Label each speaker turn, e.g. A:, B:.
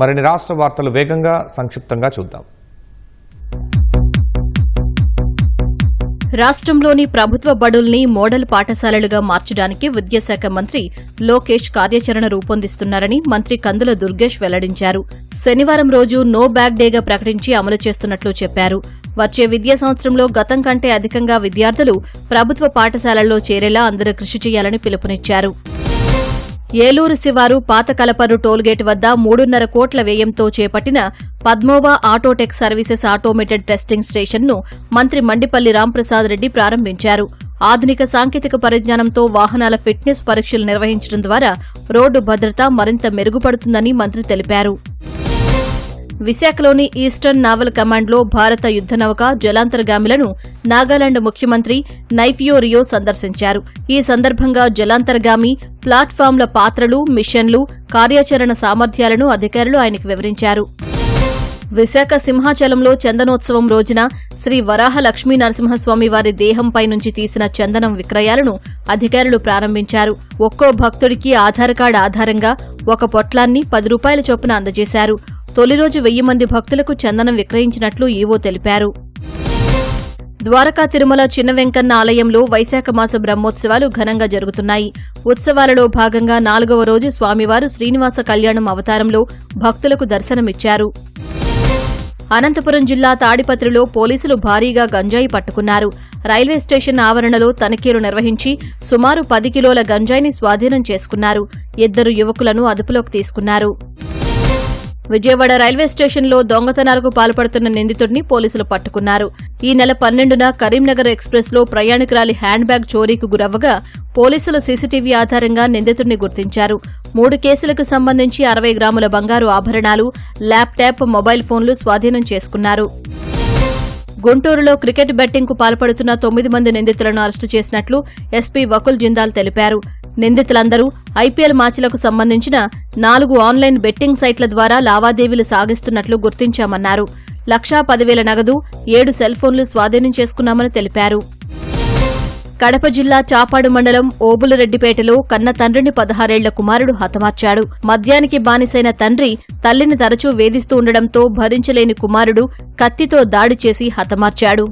A: మరిన్ని రాష్ట్ర వార్తలు వేగంగా సంక్షిప్తంగా చూద్దాం.
B: రాష్ట్రంలోని ప్రభుత్వ బడుల్ని మోడల్ పాఠశాలలుగా మార్చడానికి విద్యాశాఖ మంత్రి లోకేష్ కార్యాచరణ రూపొందిస్తున్నారని మంత్రి కందుల దుర్గేష్ వెల్లడించారు. శనివారం రోజు నో బ్యాగ్ డేగా ప్రకటించి అమలు చేస్తున్నట్లు చెప్పారు. వచ్చే విద్యా సంవత్సరంలో గతం కంటే అధికంగా విద్యార్థులు ప్రభుత్వ పాఠశాలల్లో చేరేలా అందరూ కృషి చేయాలని పిలుపునిచ్చారు. ఏలూరు శివారు పాత కలపర్రు టోల్గేట్ వద్ద 3.5 కోట్ల వ్యయంతో చేపట్టిన పద్మోవా ఆటోటెక్ సర్వీసెస్ ఆటోమేటెడ్ టెస్టింగ్ స్టేషన్ను మంత్రి మండిపల్లి రాంప్రసాద్ రెడ్డి ప్రారంభించారు. ఆధునిక సాంకేతిక పరిజ్ఞానంతో వాహనాల ఫిట్నెస్ పరీక్షలు నిర్వహించడం ద్వారా రోడ్డు భద్రత మరింత మెరుగుపడుతుందని మంత్రి తెలిపారు. విశాఖలోని ఈస్టర్న్ నావల్ కమాండ్లో భారత యుద్దనౌక జలాంతర్గామిలను నాగాలాండ్ ముఖ్యమంత్రి నైఫియో రియో సందర్శించారు. ఈ సందర్భంగా జలాంతర్గామి ప్లాట్ఫామ్ల పాత్రలు, మిషన్లు, కార్యాచరణ సామర్థ్యాలను అధికారులు ఆయనకు వివరించారు. విశాఖ సింహాచలంలో చందనోత్సవం రోజున శ్రీ వరాహ లక్ష్మీ నరసింహస్వామి వారి దేహంపై నుంచి తీసిన చందనం విక్రయాలను అధికారులు ప్రారంభించారు. ఒక్కో భక్తుడికి ఆధార్ కార్డు ఆధారంగా ఒక పొట్లాన్ని 10 రూపాయల చొప్పున అందజేశారు. తొలి రోజు 1000 మంది భక్తులకు చందనం విక్రయించినట్లు ఈవో తెలిపారు. ద్వారకా తిరుమల చిన్న వెంకన్న ఆలయంలో వైశాఖ మాస బ్రహ్మోత్సవాలు ఘనంగా జరుగుతున్నాయి. ఉత్సవాలలో భాగంగా 4వ రోజు స్వామివారు శ్రీనివాస కళ్యాణం అవతారంలో భక్తులకు దర్శనమిచ్చారు. అనంతపురం జిల్లా తాడిపత్రిలో పోలీసులు భారీగా గంజాయి పట్టుకున్నారు. రైల్వే స్టేషన్ ఆవరణలో తనిఖీలు నిర్వహించి సుమారు 10 కిలోల గంజాయిని స్వాధీనం చేసుకున్నారు. 2 యువకులను అదుపులోకి తీసుకున్నారు. విజయవాడ రైల్వే స్టేషన్లో దొంగతనాలకు పాల్పడుతున్న నిందితుడిని పోలీసులు పట్టుకున్నారు. ఈ నెల 12న కరీంనగర్ ఎక్స్ప్రెస్లో ప్రయాణికురాలి హ్యాండ్ బ్యాగ్ చోరీకి గురవ్వగా పోలీసులు సీసీటీవీ ఆధారంగా నిందితుడిని గుర్తించారు. 3 కేసులకు సంబంధించి 60 గ్రాముల బంగారు ఆభరణాలు, ల్యాప్టాప్, మొబైల్ ఫోన్లు స్వాధీనం చేసుకున్నారు. గుంటూరులో క్రికెట్ బెట్టింగ్కు పాల్పడుతున్న 9 మంది నిందితులను అరెస్టు చేసినట్లు ఎస్పీ వకుల్ జిందాల్ తెలిపారు. నిందితులందరూ ఐపీఎల్ మ్యాచ్లకు సంబంధించిన 4 ఆన్లైన్ బెట్టింగ్ సైట్ల ద్వారా లావాదేవీలు సాగిస్తున్నట్లు గుర్తించామన్నారు. 1,10,000 నగదు, 7 సెల్ ఫోన్లు స్వాధీనం చేసుకున్నామని తెలిపారు. కడప జిల్లా చాపాడు మండలం ఓబులరెడ్డిపేటలో కన్న తండ్రిని 16 ఏళ్ల కుమారుడు హతమార్చాడు. మద్యానికి బానిసైన తండ్రి తల్లిని తరచూ వేధిస్తూ ఉండడంతో భరించలేని కుమారుడు కత్తితో దాడి చేసి హతమార్చాడు.